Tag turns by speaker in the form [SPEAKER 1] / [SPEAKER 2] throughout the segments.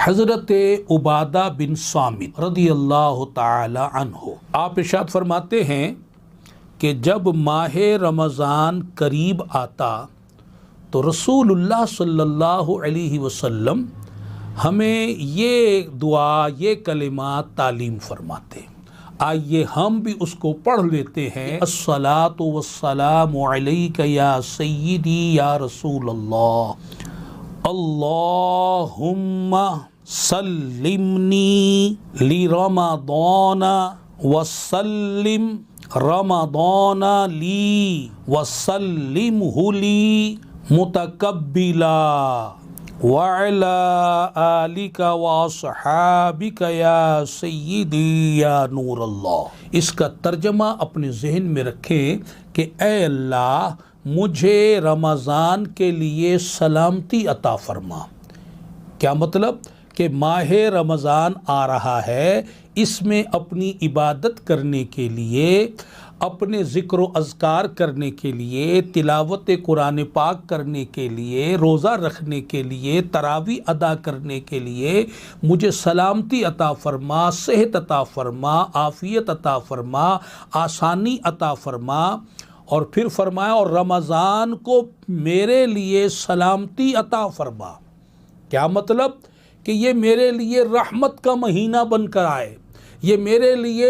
[SPEAKER 1] حضرت عبادہ بن صامت رضی اللہ تعالی عنہ آپ ارشاد فرماتے ہیں کہ جب ماہ رمضان قریب آتا تو رسول اللہ صلی اللہ علیہ وسلم ہمیں یہ دعا، یہ کلمات تعلیم فرماتے. آئیے ہم بھی اس کو پڑھ لیتے ہیں. الصلاۃ والسلام علیک یا سیدی یا رسول اللہ، اللہم سلمنی لرمضان وسلم رمضان لی وسلمہ لی متقبلا وعلی آلک واصحابک یا سیدی یا نور اللہ. اس کا ترجمہ اپنے ذہن میں رکھیں کہ اے اللہ مجھے رمضان کے لیے سلامتی عطا فرما. کیا مطلب؟ کہ ماہ رمضان آ رہا ہے، اس میں اپنی عبادت کرنے کے لیے، اپنے ذکر و اذکار کرنے کے لیے، تلاوت قرآن پاک کرنے کے لیے، روزہ رکھنے کے لیے، تراویح ادا کرنے کے لیے مجھے سلامتی عطا فرما، صحت عطا فرما، عافیت عطا فرما، آسانی عطا فرما. اور پھر فرمایا اور رمضان کو میرے لیے سلامتی عطا فرما. کیا مطلب؟ کہ یہ میرے لیے رحمت کا مہینہ بن کر آئے، یہ میرے لیے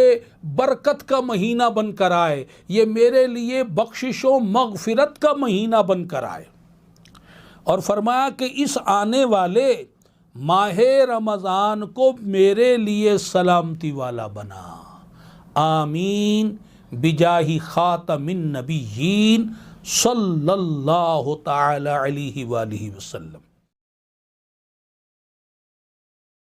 [SPEAKER 1] برکت کا مہینہ بن کر آئے، یہ میرے لیے بخشش و مغفرت کا مہینہ بن کر آئے. اور فرمایا کہ اس آنے والے ماہ رمضان کو میرے لیے سلامتی والا بنا. آمین بجاہ خاتم النبیین صلی اللہ تعالی علیہ وآلہ وسلم.